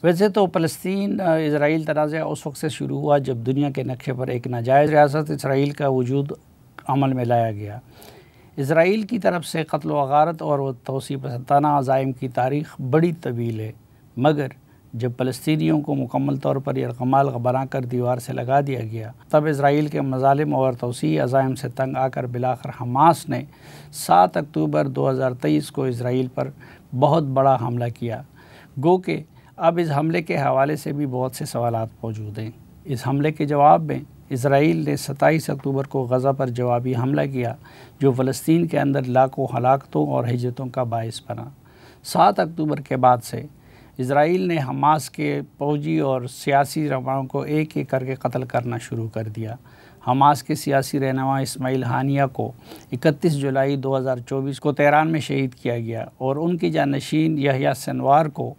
ویسے تو فلسطین اسرائیل تنازع اس وقت سے شروع ہوا جب دنیا کے نقشے پر ایک ناجائز ریاست اسرائیل کا وجود عمل میں لایا گیا۔ اسرائیل کی طرف سے قتل و غارت اور توسیع پسندانہ عزائم کی تاریخ بڑی طویل ہے، مگر جب فلسطینیوں کو مکمل طور پر یرغمال بنا کر دیوار سے لگا دیا گیا، تب اسرائیل کے مظالم اور توسیعی عزائم سے تنگ آ کر بالآخر حماس نے 7 اکتوبر 2023 کو اسرائیل پر بہت بڑا حملہ کیا۔ گو کہ اب اس حملے کے حوالے سے بھی بہت سے سوالات موجود ہیں۔ اس حملے کے جواب میں اسرائیل نے 27 اکتوبر کو غزہ پر جوابی حملہ کیا، جو فلسطین کے اندر لاکھوں ہلاکتوں اور ہجرتوں کا باعث بنا۔ 7 اکتوبر کے بعد سے اسرائیل نے حماس کے فوجی اور سیاسی رہنماؤں کو ایک ایک کر کے قتل کرنا شروع کر دیا۔ حماس کے سیاسی رہنما اسماعیل ہانیہ کو 31 جولائی 2024 کو تہران میں شہید کیا گیا اور ان کی جانشین یحییٰ سنوار کو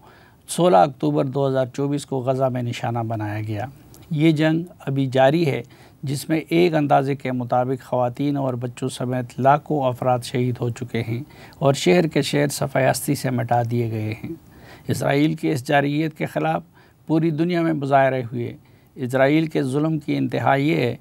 16 اکتوبر 2024 کو غزہ میں نشانہ بنایا گیا۔ یہ جنگ ابھی جاری ہے، جس میں ایک اندازے کے مطابق خواتین اور بچوں سمیت لاکھوں افراد شہید ہو چکے ہیں اور شہر کے شہر صفحہ ہستی سے مٹا دیے گئے ہیں۔ اسرائیل کی اس جارحیت کے خلاف پوری دنیا میں مظاہرے ہوئے۔ اسرائیل کے ظلم کی انتہا یہ ہے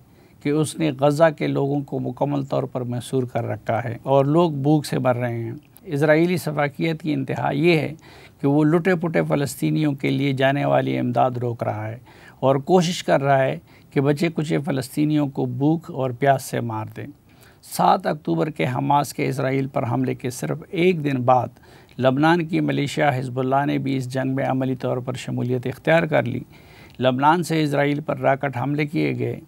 کہ اس نے غزہ کے لوگوں کو مکمل طور پر محصور کر رکھا ہے اور لوگ بھوک سے مر رہے ہیں۔ اسرائیلی سفاکیت کی انتہا یہ ہے کہ وہ لٹے پٹے فلسطینیوں کے لیے جانے والی امداد روک رہا ہے اور کوشش کر رہا ہے کہ بچے کچے فلسطینیوں کو بھوک اور پیاس سے مار دیں۔ 7 اکتوبر کے حماس کے اسرائیل پر حملے کے صرف ایک دن بعد لبنان کی ملیشیا حزب اللہ نے بھی اس جنگ میں عملی طور پر شمولیت اختیار کر لی۔ لبنان سے اسرائیل پر راکٹ حملے کیے گئے۔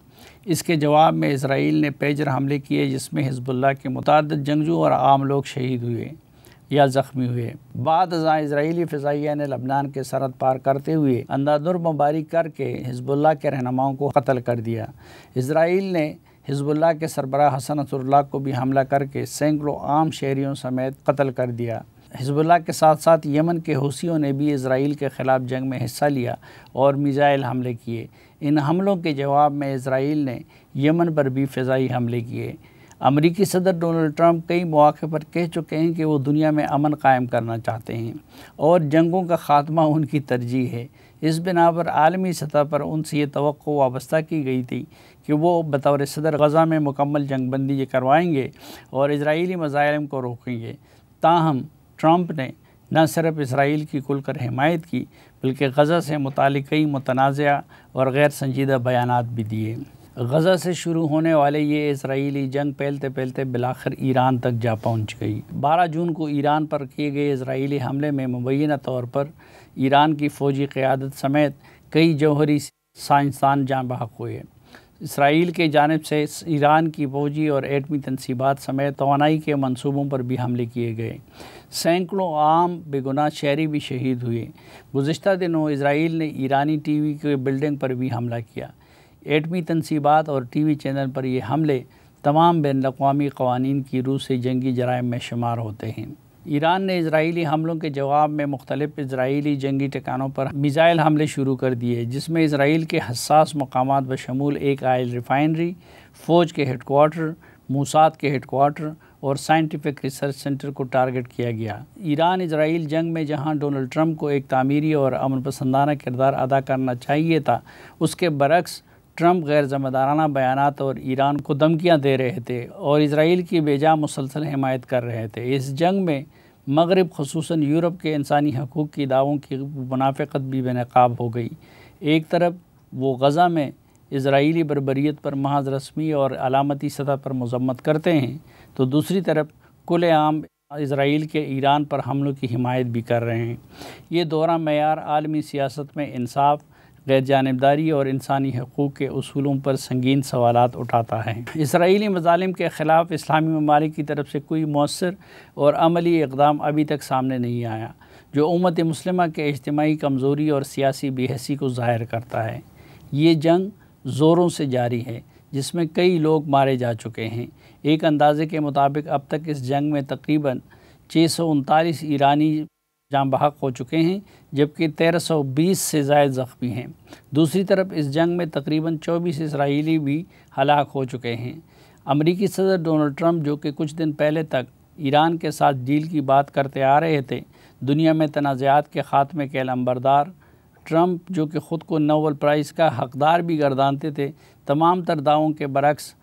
اس کے جواب میں اسرائیل نے پیجر حملے کیے، جس میں حزب اللہ کے متعدد جنگجو اور عام لوگ شہید ہوئے یا زخمی ہوئے۔ بعد ازاں اسرائیلی فضائیہ نے لبنان کے سرحد پار کرتے ہوئے اندھادھند بمباری کر کے حزب اللہ کے رہنماؤں کو قتل کر دیا۔ اسرائیل نے حزب اللہ کے سربراہ حسن نصر اللہ کو بھی حملہ کر کے سینکڑوں عام شہریوں سمیت قتل کر دیا۔ حزب اللہ کے ساتھ ساتھ یمن کے حوثیوں نے بھی اسرائیل کے خلاف جنگ میں حصہ لیا اور میزائل حملے کیے۔ ان حملوں کے جواب میں اسرائیل نے یمن پر بھی فضائی حملے کیے۔ امریکی صدر ڈونلڈ ٹرمپ کئی مواقع پر کہہ چکے ہیں کہ وہ دنیا میں امن قائم کرنا چاہتے ہیں اور جنگوں کا خاتمہ ان کی ترجیح ہے۔ اس بنا پر عالمی سطح پر ان سے یہ توقع وابستہ کی گئی تھی کہ وہ بطور صدر غزہ میں مکمل جنگ بندی کروائیں گے اور اسرائیلی مظالم کو روکیں گے۔ تاہم ٹرمپ نے نہ صرف اسرائیل کی کھل کر حمایت کی، بلکہ غزہ سے متعلق کئی متنازع اور غیر سنجیدہ بیانات بھی دیے۔ غزہ سے شروع ہونے والے یہ اسرائیلی جنگ پھیلتے پھیلتے بالآخر ایران تک جا پہنچ گئی۔ 12 جون کو ایران پر کیے گئے اسرائیلی حملے میں مبینہ طور پر ایران کی فوجی قیادت سمیت کئی جوہری سائنسدان جاں بحق ہوئے۔ اسرائیل کی جانب سے ایران کی فوجی اور ایٹمی تنصیبات سمیت توانائی کے منصوبوں پر بھی حملے کیے گئے۔ سینکڑوں عام بے گناہ شہری بھی شہید ہوئے۔ گزشتہ دنوں اسرائیل نے ایرانی ٹی وی کی بلڈنگ پر بھی حملہ کیا۔ ایٹمی تنصیبات اور ٹی وی چینل پر یہ حملے تمام بین الاقوامی قوانین کی روح سے جنگی جرائم میں شمار ہوتے ہیں۔ ایران نے اسرائیلی حملوں کے جواب میں مختلف اسرائیلی جنگی ٹھکانوں پر میزائل حملے شروع کر دیے، جس میں اسرائیل کے حساس مقامات بشمول ایک آئل ریفائنری، فوج کے ہیڈ کوارٹر، موساد کے ہیڈ کوارٹر اور سائنٹیفک ریسرچ سینٹر کو ٹارگٹ کیا گیا۔ ایران اسرائیل جنگ میں جہاں ڈونلڈ ٹرمپ کو ایک تعمیری اور امن پسندانہ کردار ادا کرنا چاہیے تھا، اس کے برعکس ٹرمپ غیر ذمہ دارانہ بیانات اور ایران کو دھمکیاں دے رہے تھے اور اسرائیل کی بے جا مسلسل حمایت کر رہے تھے۔ اس جنگ میں مغرب خصوصاً یورپ کے انسانی حقوق کی دعووں کی منافقت بھی بے نقاب ہو گئی۔ ایک طرف وہ غزہ میں اسرائیلی بربریت پر محض رسمی اور علامتی سطح پر مذمت کرتے ہیں، تو دوسری طرف کھلے عام اسرائیل کے ایران پر حملوں کی حمایت بھی کر رہے ہیں۔ یہ دورہ معیار عالمی سیاست میں انصاف، غیر جانبداری اور انسانی حقوق کے اصولوں پر سنگین سوالات اٹھاتا ہے۔ اسرائیلی مظالم کے خلاف اسلامی ممالک کی طرف سے کوئی مؤثر اور عملی اقدام ابھی تک سامنے نہیں آیا، جو امت مسلمہ کے اجتماعی کمزوری اور سیاسی بے حسی کو ظاہر کرتا ہے۔ یہ جنگ زوروں سے جاری ہے، جس میں کئی لوگ مارے جا چکے ہیں۔ ایک اندازے کے مطابق اب تک اس جنگ میں تقریباً 639 ایرانی جاں بحق ہو چکے ہیں، جبکہ 1320 سے زائد زخمی ہیں۔ دوسری طرف اس جنگ میں تقریباً 24 اسرائیلی بھی ہلاک ہو چکے ہیں۔ امریکی صدر ڈونلڈ ٹرمپ، جو کہ کچھ دن پہلے تک ایران کے ساتھ ڈیل کی بات کرتے آ رہے تھے، دنیا میں تنازعات کے خاتمے کے علمبردار ٹرمپ جو کہ خود کو نوبل پرائز کا حقدار بھی گردانتے تھے، تمام تر دعووں کے برعکس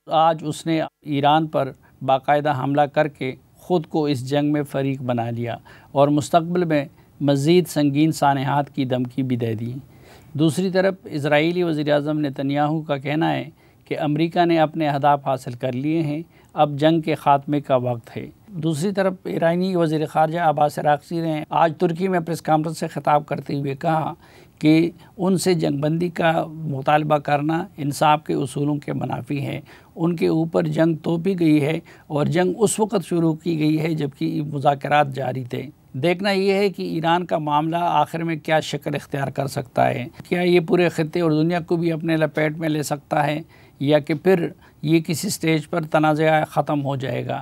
آج اس نے ایران پر باقاعدہ حملہ کر کے خود کو اس جنگ میں فریق بنا لیا اور مستقبل میں مزید سنگین سانحات کی دھمکی بھی دے دی۔ دوسری طرف اسرائیلی وزیراعظم نتن یاہو کا کہنا ہے کہ امریکہ نے اپنے اہداف حاصل کر لیے ہیں، اب جنگ کے خاتمے کا وقت ہے۔ دوسری طرف ایرانی وزیر خارجہ عباس عراقچی نے آج ترکی میں پریس کانفرنس سے خطاب کرتے ہوئے کہا کہ ان سے جنگ بندی کا مطالبہ کرنا انصاف کے اصولوں کے منافی ہے۔ ان کے اوپر جنگ توپی گئی ہے اور جنگ اس وقت شروع کی گئی ہے جبکہ مذاکرات جاری تھے۔ دیکھنا یہ ہے کہ ایران کا معاملہ آخر میں کیا شکل اختیار کر سکتا ہے۔ کیا یہ پورے خطے اور دنیا کو بھی اپنے لپیٹ میں لے سکتا ہے یا کہ پھر یہ کسی سٹیج پر تنازع ختم ہو جائے گا۔